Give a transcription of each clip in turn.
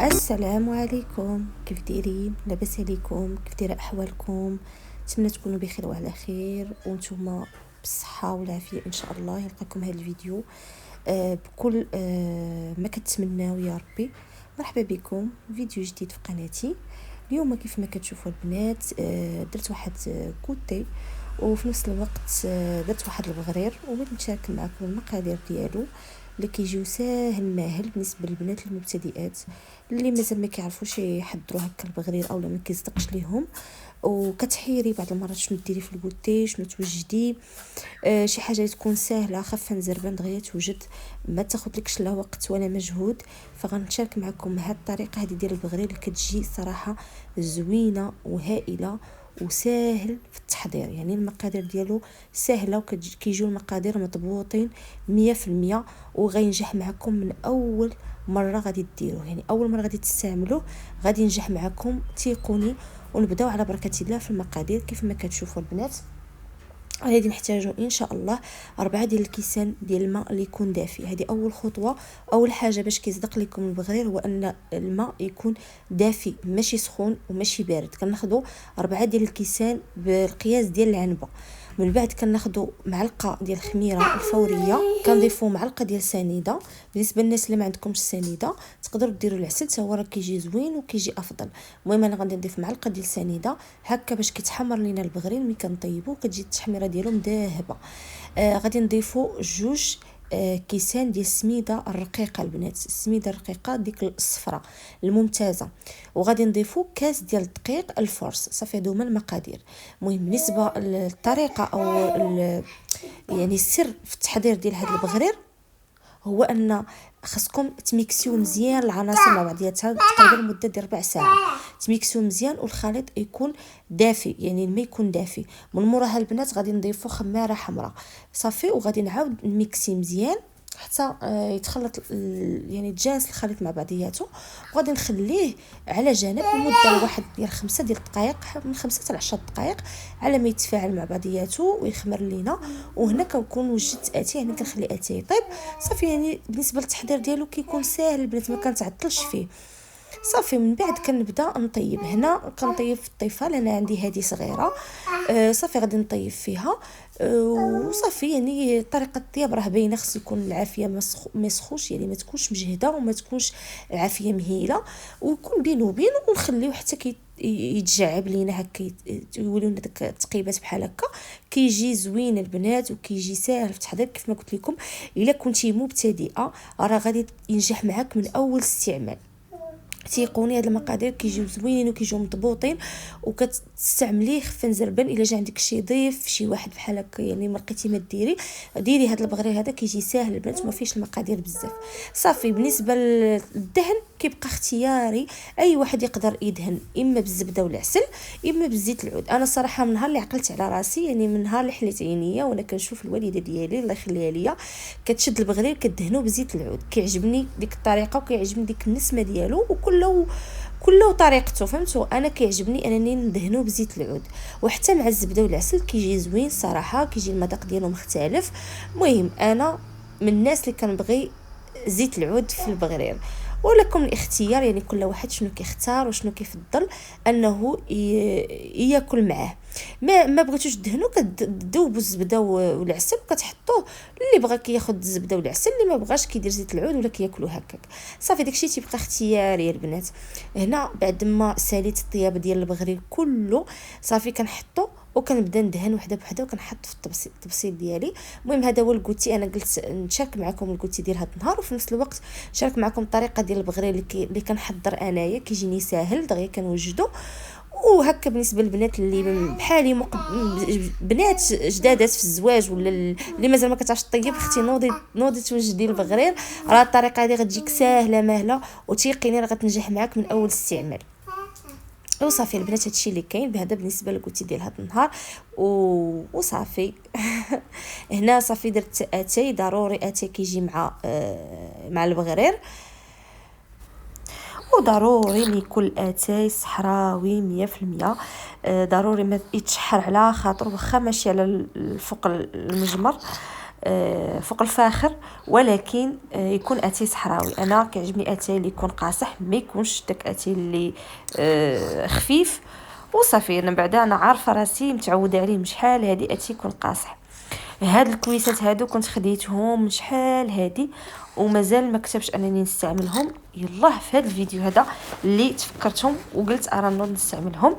السلام عليكم، كيف دايرين؟ لاباس عليكم؟ كيف دايره احوالكم؟ نتمنى تكونوا بخير وعلى خير وانتم بالصحه والعافيه ان شاء الله. يلقاكم هذا الفيديو بكل ما كتمناو يا ربي. مرحبا بكم فيديو جديد في قناتي. اليوم كيف ما كتشوفوا البنات درت واحد كوتي، وفي نفس الوقت درت واحد البغرير وبغيت نشارك معكم المقادير ديالو اللي كيجيو ساهل ماهل بالنسبه للبنات المبتدئات اللي مازال ما كيعرفوش يحضروا هكا البغرير اولا ما كيصدقش ليهم. وكتحيري بعض المرات شنو ديري في الكوتي، شنو توجدي. شي حاجه تكون سهله خفه نزربه دغيا توجد، ما تاخذلكش لا وقت ولا مجهود. فغنشارك معكم هاد الطريقه هذه ديال البغرير اللي كتجي صراحه زوينه وهائله وساهل في التحضير. يعني المقادير ديالو سهله وكيجيو المقادير مضبوطين 100%، وغينجح معكم من اول مره غادي ديروه. يعني اول مره غادي تستعملوه غادي ينجح معكم، تيقوني. ونبداو على بركه الله في المقادير. كيف ما كتشوفوا البنات غادي نحتاجو ان شاء الله 4 ديال الكيسان ديال الماء اللي يكون دافي. هذه اول خطوه. اول حاجه باش كيصدق لكم البغرير هو ان الماء يكون دافي، ماشي سخون وماشي بارد. كناخذوا 4 ديال الكيسان بالقياس ديال العنبه. من بعد كناخذوا معلقه ديال الخميره الفوريه، كنضيفوا معلقه ديال سنيده. بالنسبه للناس اللي ما عندكمش سنيده تقدروا ديروا العسل حتى هو راه كيجي زوين وكيجي افضل. المهم انا غادي نضيف معلقه ديال سنيده هكا باش كيتحمر لينا البغرير. ملي كنطيبوه كتجي التحميره ديالو مذهبه. غادي نضيفوا 2 كيسان ديال السميده الرقيقه البنات، السميده الرقيقه ديك الصفراء الممتازه. وغادي نضيفوا كاس ديال الدقيق الفورس. صافي هادو هما المقادير. المهم بالنسبه للطريقه او يعني السر في التحضير ديال هذا البغرير هو ان خاصكم تميكسيو مزيان العناصر مع بعضياتها تقريبا مده ديال 4 ساعات. تميكسيو مزيان والخليط يكون دافي، يعني الماء يكون دافي. من موراها البنات غادي نضيفوا خماره حمراء صافي، وغادي نعاود نميكسي مزيان حتى يتخلط يعني يتجانس الخليط مع بعضياته. وغادي نخليه على جنب لمده واحد ديال 5 ديال الدقائق، من 5 حتى ل 10 دقائق على ما يتفاعل مع بعضياته ويخمر لينا. وهنا كنكون وجدت اتاي، يعني كنخلي اتاي يطيب صافي. يعني بالنسبه للتحضير ديالو كيكون ساهل البنات، ما كنتعطلش فيه. صافي من بعد كنبدا نطيب. هنا كنطيب في الطيفه لان عندي هذه صغيره. صافي غادي نطيب فيها وصافي. يعني طريقه الطياب راه باينه، خص يكون العافيه ما يسخوش، يعني ما تكونش مجهده وما تكونش العافيه مهيله، ويكون بين وبين. ونخليو حتى يتجعب لينا هكا، يوليو داك التقيبات بحال هكا. كيجي زوين البنات وكيجي ساهل في التحضير. كيف ما قلت لكم الا كنتي مبتدئه راه غادي ينجح معك من اول استعمال. تيقوني هاد المقادير كيجيو زوينين وكيجيو مضبوطين، وكتستعمليه خفه نزربن. الا جا عندك شي ضيف شي واحد بحال هكا يعني ما لقيتي ما ديري هاد البغرير هذا كيجي ساهل البنات وما فيش المقادير بزاف. صافي بالنسبه للدهن كيبقى اختياري، اي واحد يقدر يدهن اما بالزبده والعسل اما بالزيت العود. انا صراحه من نهار اللي عقلت على راسي، يعني من نهار اللي حليت عينيا وانا كنشوف الوالده ديالي الله يخليها ليا كتشد البغرير كدهنو بزيت العود. كيعجبني ديك الطريقه وكيعجبني ديك النسمه ديالو، كله طريقته فهمتوا. انا كيعجبني انني ندهنو بزيت العود، وحتى مع الزبده والعسل كيجي زوين صراحه، كيجي المذاق ديالو مختلف. المهم انا من الناس اللي كنبغي زيت العود في البغرير، ولكم الاختيار، يعني كل واحد شنو كيختار وشنو كيفضل انه ياكل معاه. ما بغيتوش تدهنوا كتذوبوا الزبده والعسل وكتحطوه. اللي بغى كياخذ الزبده والعسل، اللي ما بغاش كيدير زيت العود ولا كياكلو هكاك. صافي داكشي تيبقى اختياري يا البنات. هنا بعد ما ساليت الطياب ديال البغرير كله صافي كنحطو وكنبدا ندهن وحده بوحده وكنحط في التبسيط ديالي. المهم هذا هو الكوتي. انا قلت نشارك معكم الكوتي ديال هذا النهار، وفي نفس الوقت نشارك معكم الطريقه ديال البغرير اللي كنحضر انايا كيجيني ساهل دغيا كنوجدو. وهكا بالنسبه للبنات اللي بحالي بنات جدادات في الزواج ولا اللي مازال ما كتعرفش طيب، اختي نوضي توجدي البغرير. راه الطريقه هذه غتجيك ساهله ماهله وتيقيني راه غتنجح معاك من اول استعمال. وصافي البنات هادشي اللي كاين بهذا بالنسبه للكوتي ديال هذا النهار. وصافي هنا صافي درت اتاي ضروري، اتاي كيجي مع البغرير، وضروري لي كل اتاي صحراوي 100%. ضروري ما يتشحر على خاطر واخا ماشي على فوق المجمر. فوق الفاخر، ولكن يكون اتاي صحراوي. انا كيعجبني اتاي اللي يكون قاصح، ما يكونش داك اتاي اللي خفيف وصافي. انا بعدا انا عارفه راسي متعوده عليه من شحال هادي اتاي يكون قاصح. هاد الكويسات هادو كنت خديتهم من شحال هادي ومازال ما كتبش انني نستعملهم. يلا في هذا الفيديو هذا اللي تفكرتهم وقلت ارى نوض نستعملهم.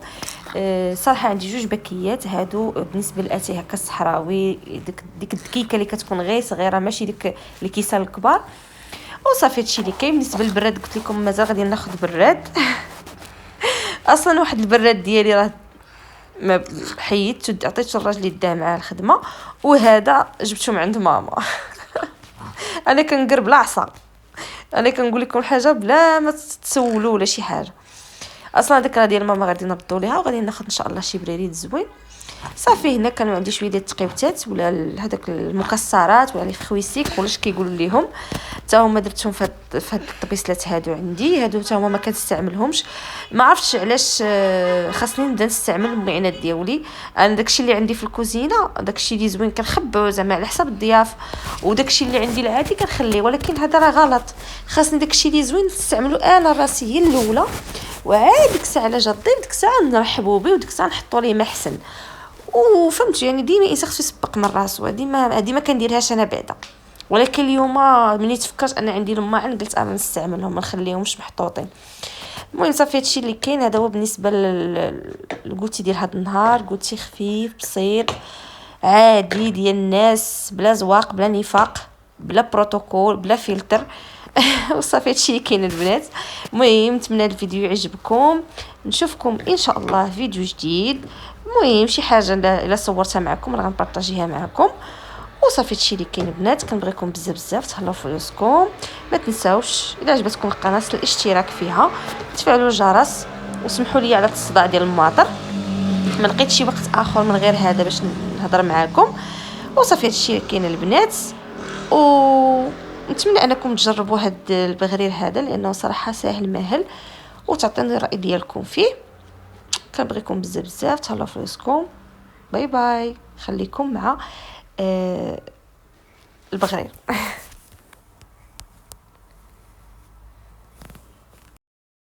صراحه عندي جوج باكيات هادو بالنسبه للاتاي هكا الصحراوي، ديك الدكيكه اللي كتكون غير صغيره ماشي ديك الكيسان الكبار. وصافي هادشي اللي كاين. بالنسبه للبراد قلت لكم مازال غادي ناخذ براد. اصلا واحد البراد ديالي راه ما حيدت عطيته الراجل اللي دا معاه الخدمه، وهذا جبته من عند ماما. انا كنقرب العصا، انا كنقول لكم حاجه بلا ما تسولوا ولا شي حاجه. اصلا ديك راه ديال ماما غادي نردو ليها وغادي ناخذ ان شاء الله شي بريريد زوين. صافي هنا كانوا عندي شويه ديال التقيوتات ولا هذاك المكسرات ولا الخويسيك ولا اش كيقولوا ليهم، حتى هما درتهم في هاد الطبيسلات هادو. عندي هادو حتى هما ما كنستعملهمش، ما عرفتش علاش. خاصني نبدا نستعمل المعينات ديالي. انا داكشي اللي عندي في الكوزينه داكشي اللي زوين كنخبعو زعما على حساب الضياف، وداكشي اللي عندي العادي كنخليه. ولكن هذا راه غلط، خاصني داكشي اللي زوين نستعملو انا راسي هي الاولى، وعاد ديك الساعه على جا الضيف ديك الساعه نرحبوا به وديك الساعه نحطوا ليه ما احسن. وفهمت يعني ديما الانسان خصو يسبق من راسو. هادي ما كنديرهاش انا بعدا. ولكن اليوم ملي تفكرت انا عندي الماعن قلت انا نستعملهم ما نخليهمش محطوطين. المهم صافي هادشي اللي كاين. هذا هو بالنسبه للقوتي ديال هذا النهار. قوتي خفيف بسيط عادي ديال الناس، بلا زواق بلا نفاق بلا بروتوكول بلا فلتر. وصافي هادشي اللي كاين البنات. المهم نتمنى الفيديو يعجبكم، نشوفكم ان شاء الله في فيديو جديد. المهم شي حاجه الا صورتها معكم راه غنبارطاجيها معكم. وصافي هادشي اللي كاين البنات. كنبغيكم بزاف بزاف، تهلاو في راسكم. ما تنساوش الا عجبتكم القناه الاشتراك فيها، تفعلوا الجرس، وسمحوا لي على الصداع ديال الماطر. ما لقيتش شي وقت اخر من غير هذا باش نهضر معكم. وصافي هادشي اللي كاين البنات. نتمنى انكم تجربوا هاد البغرير هذا لانه صراحه ساهل ماهل، وتعطيني الراي ديالكم فيه. كنبغيكم بزاف بزاف، تهلاو في راسكم. باي باي. خليكم مع البغرير.